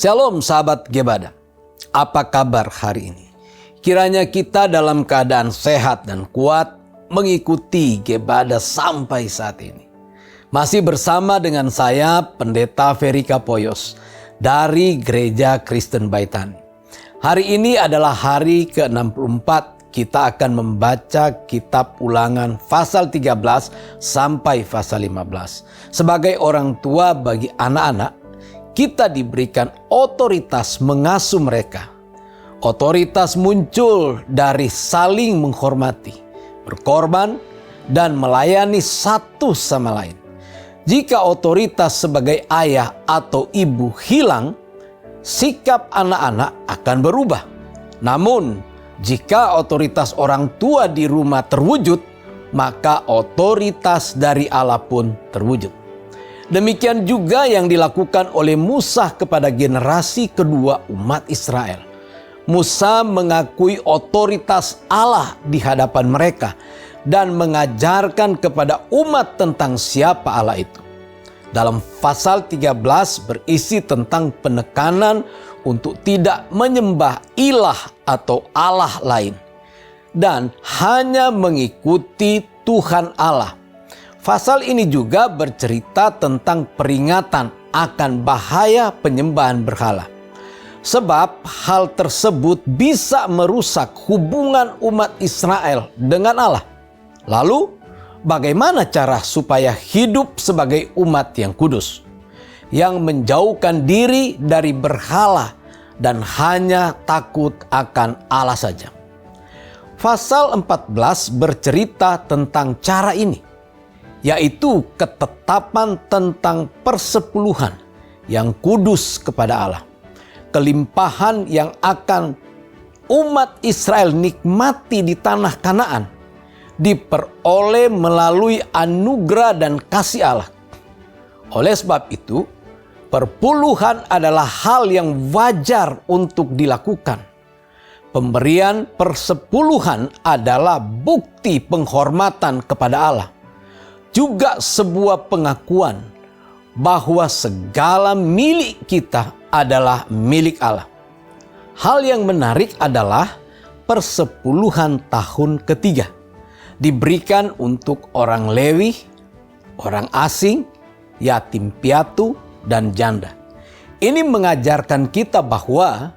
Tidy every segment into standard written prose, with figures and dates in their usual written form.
Shalom sahabat Gebada, apa kabar hari ini? Kiranya kita dalam keadaan sehat dan kuat mengikuti Gebada sampai saat ini. Masih bersama dengan saya Pendeta Ferry Kapoyos dari Gereja Kristen Baitani. Hari ini adalah hari ke-64 kita akan membaca kitab Ulangan pasal 13 sampai pasal 15. Sebagai orang tua bagi anak-anak, kita diberikan otoritas mengasuh mereka. Otoritas muncul dari saling menghormati, berkorban, dan melayani satu sama lain. Jika otoritas sebagai ayah atau ibu hilang, sikap anak-anak akan berubah. Namun, jika otoritas orang tua di rumah terwujud, maka otoritas dari Allah pun terwujud. Demikian juga yang dilakukan oleh Musa kepada generasi kedua umat Israel. Musa mengakui otoritas Allah di hadapan mereka dan mengajarkan kepada umat tentang siapa Allah itu. Dalam pasal 13 berisi tentang penekanan untuk tidak menyembah ilah atau Allah lain dan hanya mengikuti Tuhan Allah. Pasal ini juga bercerita tentang peringatan akan bahaya penyembahan berhala. Sebab hal tersebut bisa merusak hubungan umat Israel dengan Allah. Lalu, bagaimana cara supaya hidup sebagai umat yang kudus, yang menjauhkan diri dari berhala dan hanya takut akan Allah saja? Pasal 14 bercerita tentang cara ini, yaitu ketetapan tentang persepuluhan yang kudus kepada Allah. Kelimpahan yang akan umat Israel nikmati di tanah Kanaan diperoleh melalui anugerah dan kasih Allah. Oleh sebab itu, perpuluhan adalah hal yang wajar untuk dilakukan. Pemberian persepuluhan adalah bukti penghormatan kepada Allah. Juga sebuah pengakuan bahwa segala milik kita adalah milik Allah. Hal yang menarik adalah persepuluhan tahun ketiga diberikan untuk orang Lewi, orang asing, yatim piatu, dan janda. Ini mengajarkan kita bahwa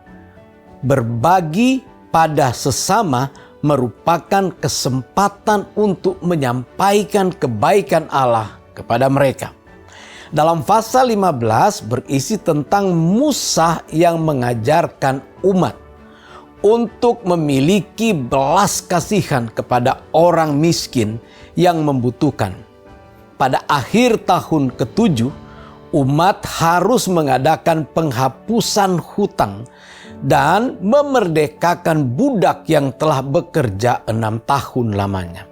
berbagi pada sesama merupakan kesempatan untuk menyampaikan kebaikan Allah kepada mereka. Dalam pasal 15 berisi tentang Musa yang mengajarkan umat untuk memiliki belas kasihan kepada orang miskin yang membutuhkan. Pada akhir tahun ke-7, umat harus mengadakan penghapusan hutang dan memerdekakan budak yang telah bekerja 6 tahun lamanya.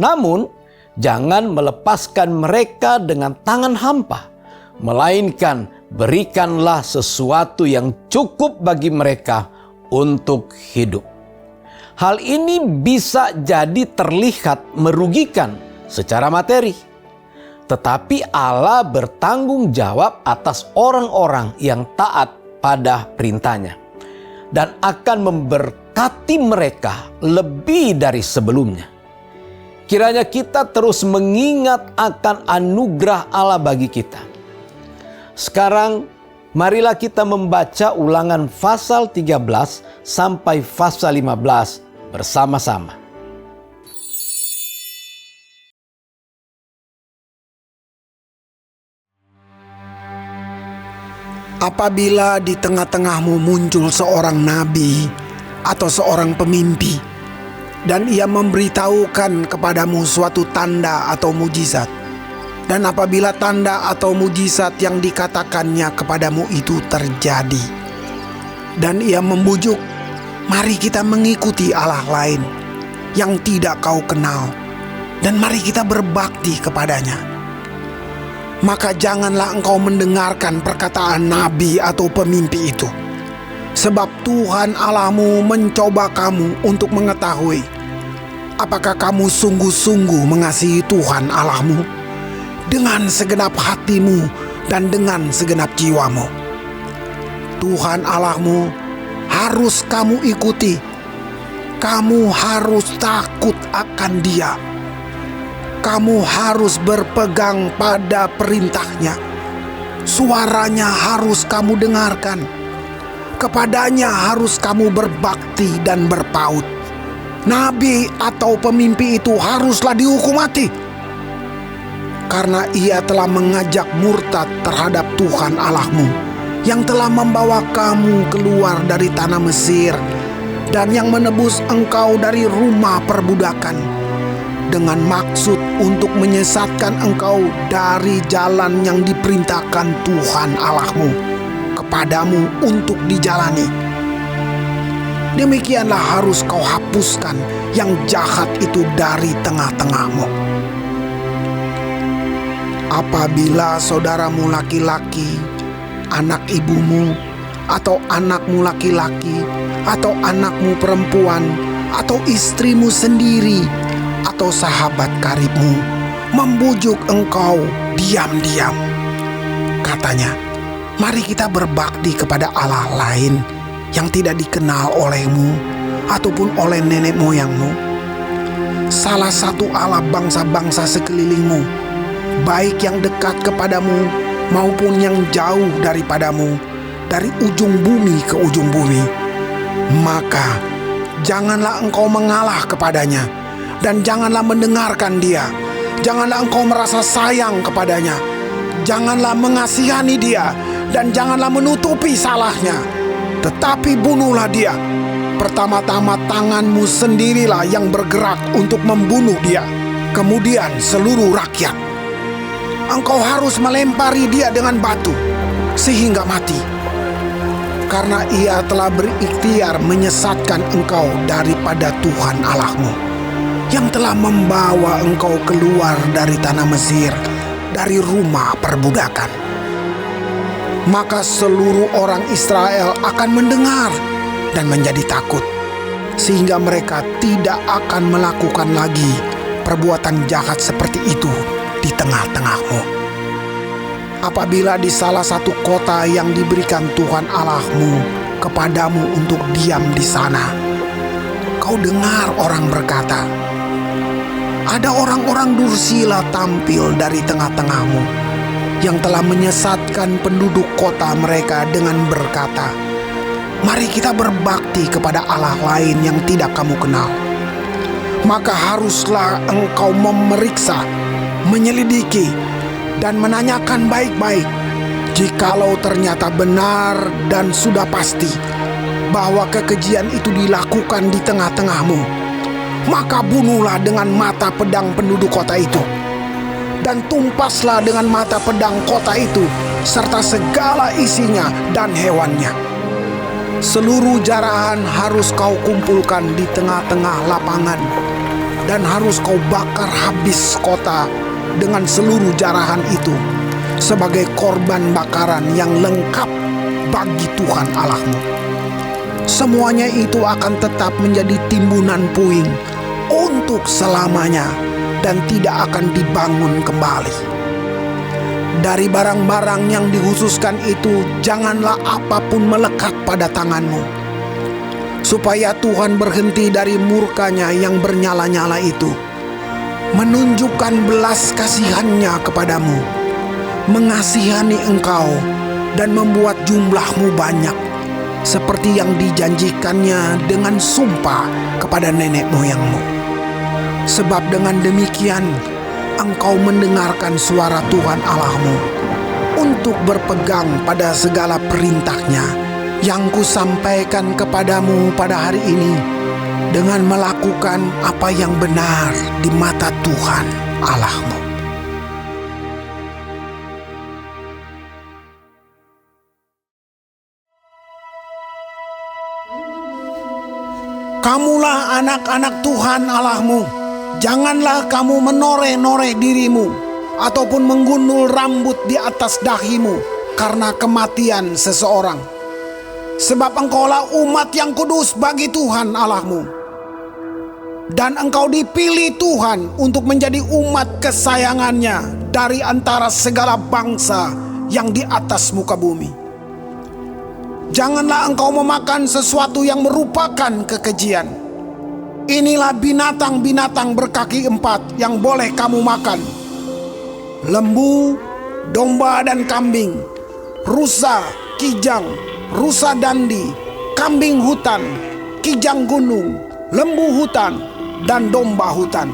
Namun, jangan melepaskan mereka dengan tangan hampa, melainkan berikanlah sesuatu yang cukup bagi mereka untuk hidup. Hal ini bisa jadi terlihat merugikan secara materi, tetapi Allah bertanggung jawab atas orang-orang yang taat pada perintahnya dan akan memberkati mereka lebih dari sebelumnya. Kiranya kita terus mengingat akan anugerah Allah bagi kita. Sekarang, marilah kita membaca Ulangan pasal 13 sampai pasal 15 bersama-sama. Apabila di tengah-tengahmu muncul seorang nabi atau seorang pemimpi, dan ia memberitahukan kepadamu suatu tanda atau mujizat, dan apabila tanda atau mujizat yang dikatakannya kepadamu itu terjadi, dan ia membujuk, mari kita mengikuti Allah lain yang tidak kau kenal, dan mari kita berbakti kepadanya. Maka janganlah engkau mendengarkan perkataan nabi atau pemimpi itu. Sebab Tuhan Allahmu mencoba kamu untuk mengetahui apakah kamu sungguh-sungguh mengasihi Tuhan Allahmu dengan segenap hatimu dan dengan segenap jiwamu. Tuhan Allahmu harus kamu ikuti. Kamu harus takut akan Dia. Kamu harus berpegang pada perintahnya. Suaranya harus kamu dengarkan. Kepadanya harus kamu berbakti dan berpaut. Nabi atau pemimpi itu haruslah dihukum mati, karena ia telah mengajak murtad terhadap Tuhan Allahmu, yang telah membawa kamu keluar dari tanah Mesir dan yang menebus engkau dari rumah perbudakan, dengan maksud untuk menyesatkan engkau dari jalan yang diperintahkan Tuhan Allahmu kepadamu untuk dijalani. Demikianlah harus kau hapuskan yang jahat itu dari tengah-tengahmu. Apabila saudaramu laki-laki, anak ibumu, atau anakmu laki-laki, atau anakmu perempuan, atau istrimu sendiri, atau sahabat karibmu membujuk engkau diam-diam, katanya, mari kita berbakti kepada Allah lain yang tidak dikenal olehmu ataupun oleh nenek moyangmu, salah satu Allah bangsa-bangsa sekelilingmu, baik yang dekat kepadamu maupun yang jauh daripadamu, dari ujung bumi ke ujung bumi. Maka janganlah engkau mengalah kepadanya, dan janganlah mendengarkan dia. Janganlah engkau merasa sayang kepadanya, janganlah mengasihani dia, dan janganlah menutupi salahnya. Tetapi bunuhlah dia. Pertama-tama tanganmu sendirilah yang bergerak untuk membunuh dia, kemudian seluruh rakyat. Engkau harus melempari dia dengan batu sehingga mati, karena ia telah berikhtiar menyesatkan engkau daripada Tuhan Allahmu, yang telah membawa engkau keluar dari tanah Mesir, dari rumah perbudakan. Maka seluruh orang Israel akan mendengar dan menjadi takut, sehingga mereka tidak akan melakukan lagi perbuatan jahat seperti itu di tengah-tengahmu. Apabila di salah satu kota yang diberikan Tuhan Allahmu kepadamu untuk diam di sana, kau dengar orang berkata, ada orang-orang dursila tampil dari tengah-tengahmu, yang telah menyesatkan penduduk kota mereka dengan berkata, mari kita berbakti kepada Allah lain yang tidak kamu kenal. Maka haruslah engkau memeriksa, menyelidiki, dan menanyakan baik-baik. Jikalau ternyata benar dan sudah pasti bahwa kekejian itu dilakukan di tengah-tengahmu, maka bunuhlah dengan mata pedang penduduk kota itu, dan tumpaslah dengan mata pedang kota itu serta segala isinya dan hewannya. Seluruh jarahan harus kau kumpulkan di tengah-tengah lapangan, dan harus kau bakar habis kota dengan seluruh jarahan itu sebagai korban bakaran yang lengkap bagi Tuhan Allahmu. Semuanya itu akan tetap menjadi timbunan puing untuk selamanya dan tidak akan dibangun kembali. Dari barang-barang yang dikhususkan itu janganlah apapun melekat pada tanganmu, supaya Tuhan berhenti dari murkanya yang bernyala-nyala itu, menunjukkan belas kasihannya kepadamu, mengasihani engkau, dan membuat jumlahmu banyak, seperti yang dijanjikannya dengan sumpah kepada nenek moyangmu. Sebab dengan demikian engkau mendengarkan suara Tuhan Allahmu untuk berpegang pada segala perintahnya yang kusampaikan kepadamu pada hari ini, dengan melakukan apa yang benar di mata Tuhan Allahmu. Kamulah anak-anak Tuhan Allahmu. Janganlah kamu menoreh-noreh dirimu ataupun menggundul rambut di atas dahimu karena kematian seseorang. Sebab engkaulah umat yang kudus bagi Tuhan Allahmu, dan engkau dipilih Tuhan untuk menjadi umat kesayangannya dari antara segala bangsa yang di atas muka bumi. Janganlah engkau memakan sesuatu yang merupakan kekejian. Inilah binatang-binatang berkaki 4 yang boleh kamu makan: lembu, domba dan kambing, rusa, kijang, rusa dandi, kambing hutan, kijang gunung, lembu hutan, dan domba hutan.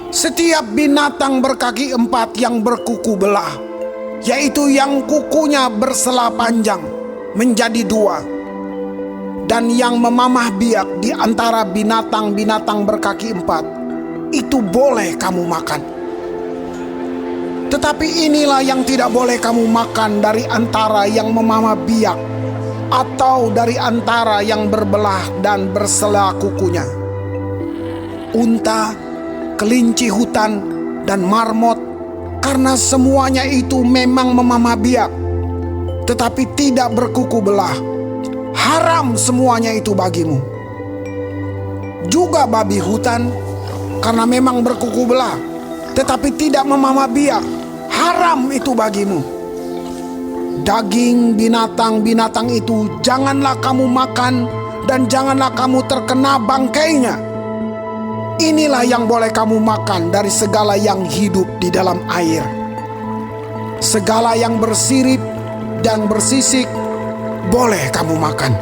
Setiap binatang berkaki 4 yang berkuku belah, yaitu yang kukunya bersela panjang, menjadi 2, dan yang memamah biak di antara binatang-binatang berkaki 4, itu boleh kamu makan. Tetapi inilah yang tidak boleh kamu makan dari antara yang memamah biak atau dari antara yang berbelah dan bersela kukunya: unta, kelinci hutan, dan marmot, karena semuanya itu memang memamah biak, tetapi tidak berkuku belah. Haram semuanya itu bagimu. Juga babi hutan, karena memang berkuku belah, tetapi tidak memamah biak. Haram itu bagimu. Daging binatang-binatang itu janganlah kamu makan, dan janganlah kamu terkena bangkainya. Inilah yang boleh kamu makan dari segala yang hidup di dalam air. Segala yang bersirip dan bersisik boleh kamu makan.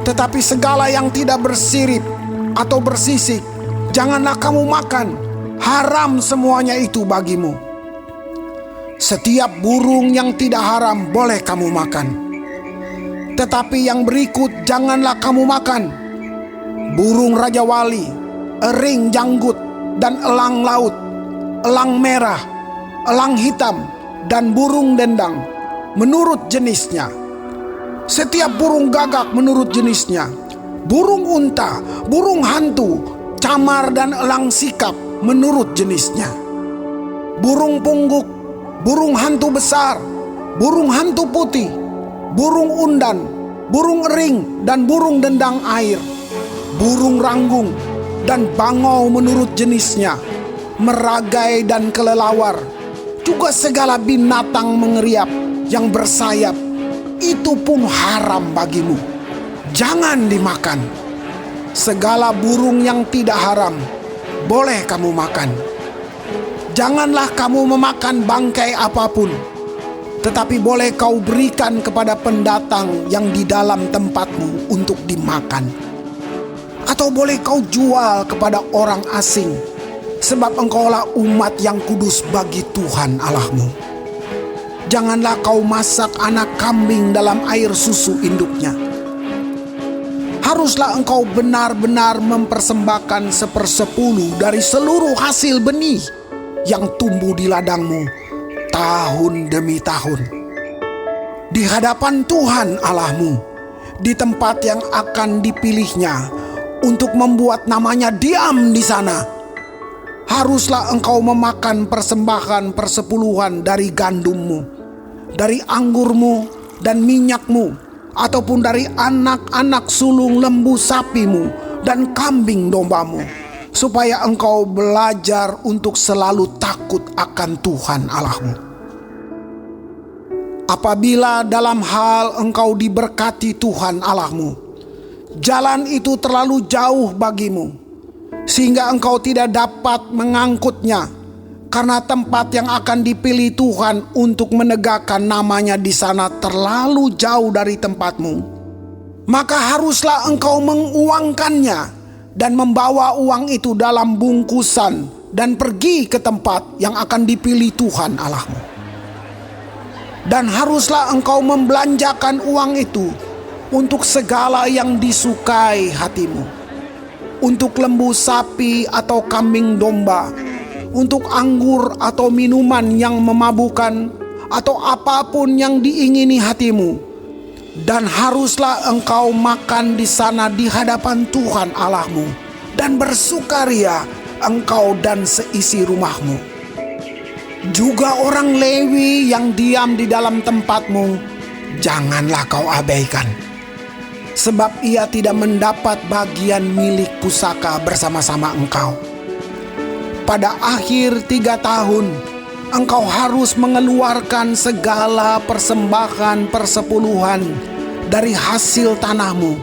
Tetapi segala yang tidak bersirip atau bersisik janganlah kamu makan. Haram semuanya itu bagimu. Setiap burung yang tidak haram boleh kamu makan. Tetapi yang berikut janganlah kamu makan: burung raja wali, ering janggut, dan elang laut, elang merah, elang hitam, dan burung dendang menurut jenisnya. Setiap burung gagak menurut jenisnya, burung unta, burung hantu, camar, dan elang sikap menurut jenisnya. Burung pungguk, burung hantu besar, burung hantu putih, burung undan, burung ering, dan burung dendang air, burung ranggung, dan bangau menurut jenisnya, meragai dan kelelawar, juga segala binatang mengeriap yang bersayap, itu pun haram bagimu. Jangan dimakan. Segala burung yang tidak haram boleh kamu makan. Janganlah kamu memakan bangkai apapun, tetapi boleh kau berikan kepada pendatang yang di dalam tempatmu untuk dimakan. Atau boleh kau jual kepada orang asing, sebab engkaulah umat yang kudus bagi Tuhan Allahmu. Janganlah kau masak anak kambing dalam air susu induknya. Haruslah engkau benar-benar mempersembahkan 1/10 dari seluruh hasil benih yang tumbuh di ladangmu tahun demi tahun, di hadapan Tuhan Allahmu, di tempat yang akan dipilihnya untuk membuat namanya diam di sana. Haruslah engkau memakan persembahan 1/10 dari gandummu, dari anggurmu dan minyakmu, ataupun dari anak-anak sulung lembu sapimu dan kambing dombamu, supaya engkau belajar untuk selalu takut akan Tuhan Allahmu. Apabila dalam hal engkau diberkati Tuhan Allahmu, jalan itu terlalu jauh bagimu, sehingga engkau tidak dapat mengangkutnya, karena tempat yang akan dipilih Tuhan untuk menegakkan namanya di sana terlalu jauh dari tempatmu, maka haruslah engkau menguangkannya dan membawa uang itu dalam bungkusan dan pergi ke tempat yang akan dipilih Tuhan Allahmu. Dan haruslah engkau membelanjakan uang itu untuk segala yang disukai hatimu, untuk lembu sapi atau kambing domba, untuk anggur atau minuman yang memabukkan, atau apapun yang diingini hatimu. Dan haruslah engkau makan di sana di hadapan Tuhan Allahmu, dan bersukaria engkau dan seisi rumahmu. Juga orang Lewi yang diam di dalam tempatmu, janganlah kau abaikan, sebab ia tidak mendapat bagian milik pusaka bersama-sama engkau. Pada akhir 3 tahun, engkau harus mengeluarkan segala persembahan persepuluhan dari hasil tanahmu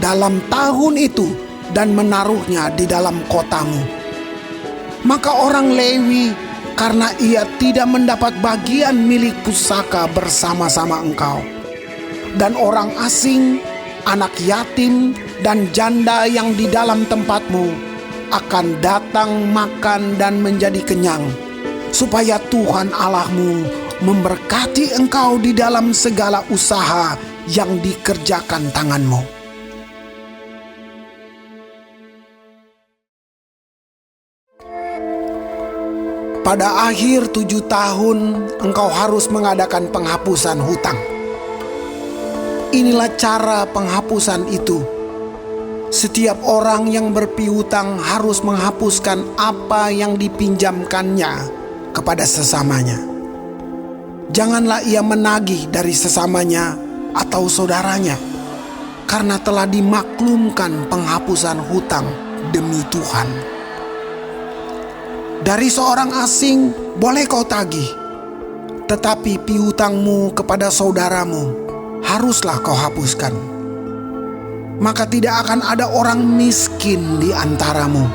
dalam tahun itu dan menaruhnya di dalam kotamu. Maka orang Lewi, karena ia tidak mendapat bagian milik pusaka bersama-sama engkau, dan orang asing, anak yatim, dan janda yang di dalam tempatmu akan datang makan dan menjadi kenyang, supaya Tuhan Allahmu memberkati engkau di dalam segala usaha yang dikerjakan tanganmu. Pada akhir 7 tahun engkau harus mengadakan penghapusan hutang. Inilah cara penghapusan itu. Setiap orang yang berpiutang harus menghapuskan apa yang dipinjamkannya kepada sesamanya. Janganlah ia menagih dari sesamanya atau saudaranya, karena telah dimaklumkan penghapusan hutang demi Tuhan. Dari seorang asing boleh kau tagih, tetapi piutangmu kepada saudaramu haruslah kau hapuskan. Maka tidak akan ada orang miskin di antaramu,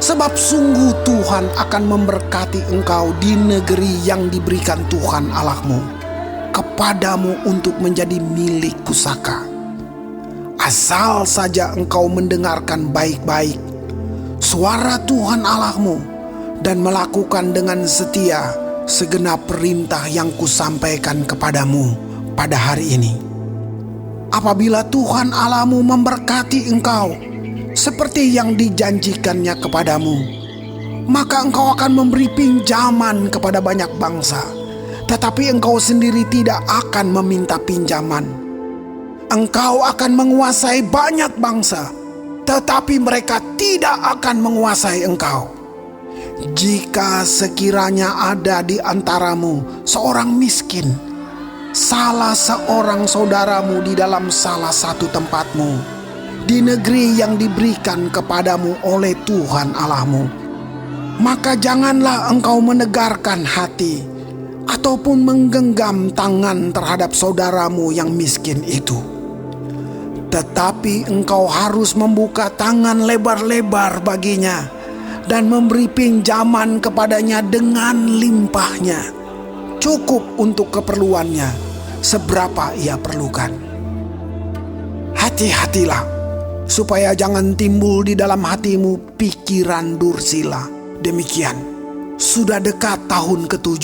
sebab sungguh Tuhan akan memberkati engkau di negeri yang diberikan Tuhan Allahmu kepadamu untuk menjadi milik pusaka. Asal saja engkau mendengarkan baik-baik suara Tuhan Allahmu dan melakukan dengan setia segenap perintah yang kusampaikan kepadamu pada hari ini. Apabila Tuhan Allahmu memberkati engkau seperti yang dijanjikannya kepadamu, maka engkau akan memberi pinjaman kepada banyak bangsa, tetapi engkau sendiri tidak akan meminta pinjaman. Engkau akan menguasai banyak bangsa, tetapi mereka tidak akan menguasai engkau. Jika sekiranya ada di antaramu seorang miskin, salah seorang saudaramu di dalam salah satu tempatmu, di negeri yang diberikan kepadamu oleh Tuhan Allahmu, maka janganlah engkau menegarkan hati ataupun menggenggam tangan terhadap saudaramu yang miskin itu. Tetapi engkau harus membuka tangan lebar-lebar baginya dan memberi pinjaman kepadanya dengan limpahnya, cukup untuk keperluannya seberapa ia perlukan. Hati-hatilah supaya jangan timbul di dalam hatimu pikiran dursila. Demikian, sudah dekat tahun ke-7,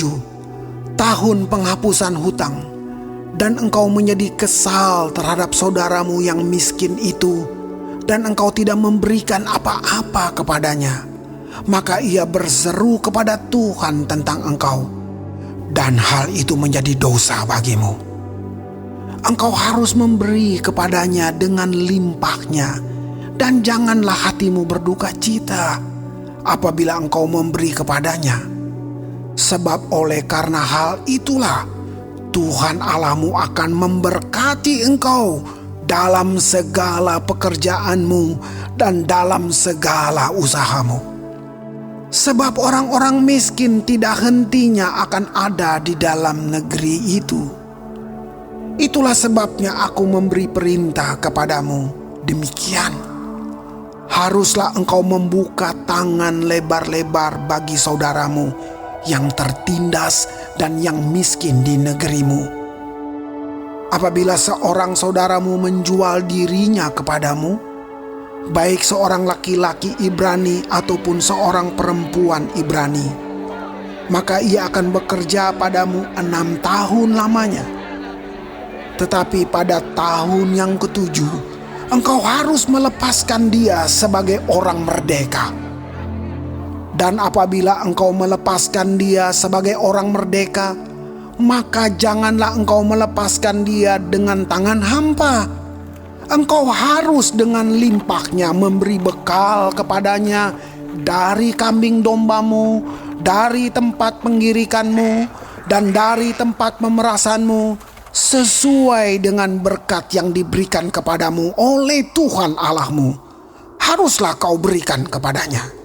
tahun penghapusan hutang, dan engkau menjadi kesal terhadap saudaramu yang miskin itu, dan engkau tidak memberikan apa-apa kepadanya. Maka ia berseru kepada Tuhan tentang engkau, dan hal itu menjadi dosa bagimu. Engkau harus memberi kepadanya dengan limpahnya, dan janganlah hatimu berduka cita apabila engkau memberi kepadanya. Sebab oleh karena hal itulah Tuhan Allahmu akan memberkati engkau dalam segala pekerjaanmu dan dalam segala usahamu. Sebab orang-orang miskin tidak hentinya akan ada di dalam negeri itu. Itulah sebabnya aku memberi perintah kepadamu demikian. Haruslah engkau membuka tangan lebar-lebar bagi saudaramu yang tertindas dan yang miskin di negerimu. Apabila seorang saudaramu menjual dirinya kepadamu, baik seorang laki-laki Ibrani ataupun seorang perempuan Ibrani, maka ia akan bekerja padamu 6 tahun lamanya. Tetapi pada tahun yang ke-7, engkau harus melepaskan dia sebagai orang merdeka. Dan apabila engkau melepaskan dia sebagai orang merdeka, maka janganlah engkau melepaskan dia dengan tangan hampa. Engkau harus dengan limpahnya memberi bekal kepadanya dari kambing dombamu, dari tempat penggirikanmu, dan dari tempat pemerasanmu, sesuai dengan berkat yang diberikan kepadamu oleh Tuhan Allahmu. Haruslah kau berikan kepadanya.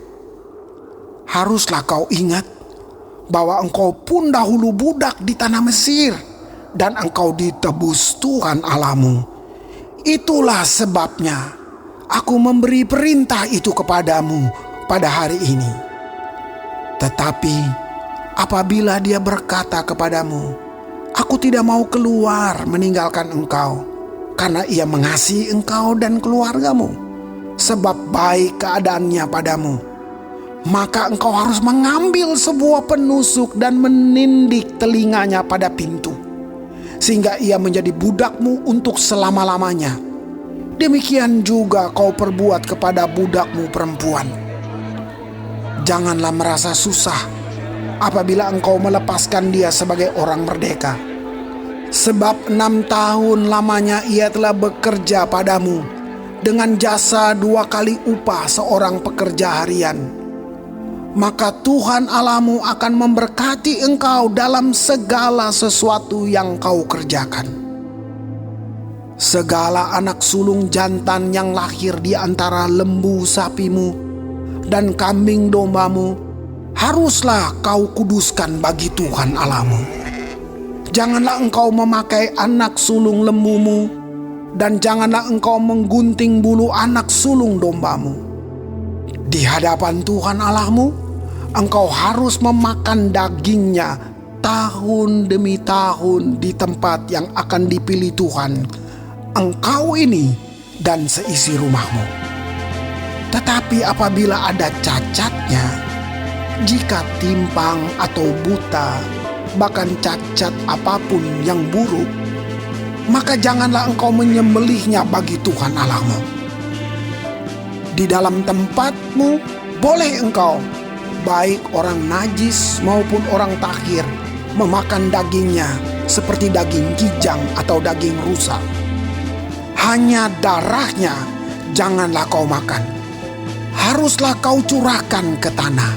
Haruslah kau ingat bahwa engkau pun dahulu budak di tanah Mesir, dan engkau ditebus Tuhan Allahmu. Itulah sebabnya aku memberi perintah itu kepadamu pada hari ini. Tetapi apabila dia berkata kepadamu, aku tidak mau keluar meninggalkan engkau, karena ia mengasihi engkau dan keluargamu, sebab baik keadaannya padamu, maka engkau harus mengambil sebuah penusuk dan menindik telinganya pada pintu, sehingga ia menjadi budakmu untuk selama-lamanya. Demikian juga kau perbuat kepada budakmu perempuan. Janganlah merasa susah apabila engkau melepaskan dia sebagai orang merdeka, sebab 6 tahun lamanya ia telah bekerja padamu dengan jasa 2 kali upah seorang pekerja harian. Maka Tuhan Allahmu akan memberkati engkau dalam segala sesuatu yang kau kerjakan. Segala anak sulung jantan yang lahir di antara lembu sapimu dan kambing dombamu haruslah kau kuduskan bagi Tuhan Allahmu. Janganlah engkau memakai anak sulung lembumu, dan janganlah engkau menggunting bulu anak sulung dombamu. Di hadapan Tuhan Allahmu, engkau harus memakan dagingnya tahun demi tahun di tempat yang akan dipilih Tuhan, engkau ini dan seisi rumahmu. Tetapi apabila ada cacatnya, jika timpang atau buta, bahkan cacat apapun yang buruk, maka janganlah engkau menyembelihnya bagi Tuhan Allahmu. Di dalam tempatmu boleh engkau, baik orang najis maupun orang tahir, memakan dagingnya seperti daging kijang atau daging rusa. Hanya darahnya janganlah kau makan. Haruslah kau curahkan ke tanah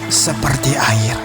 seperti air.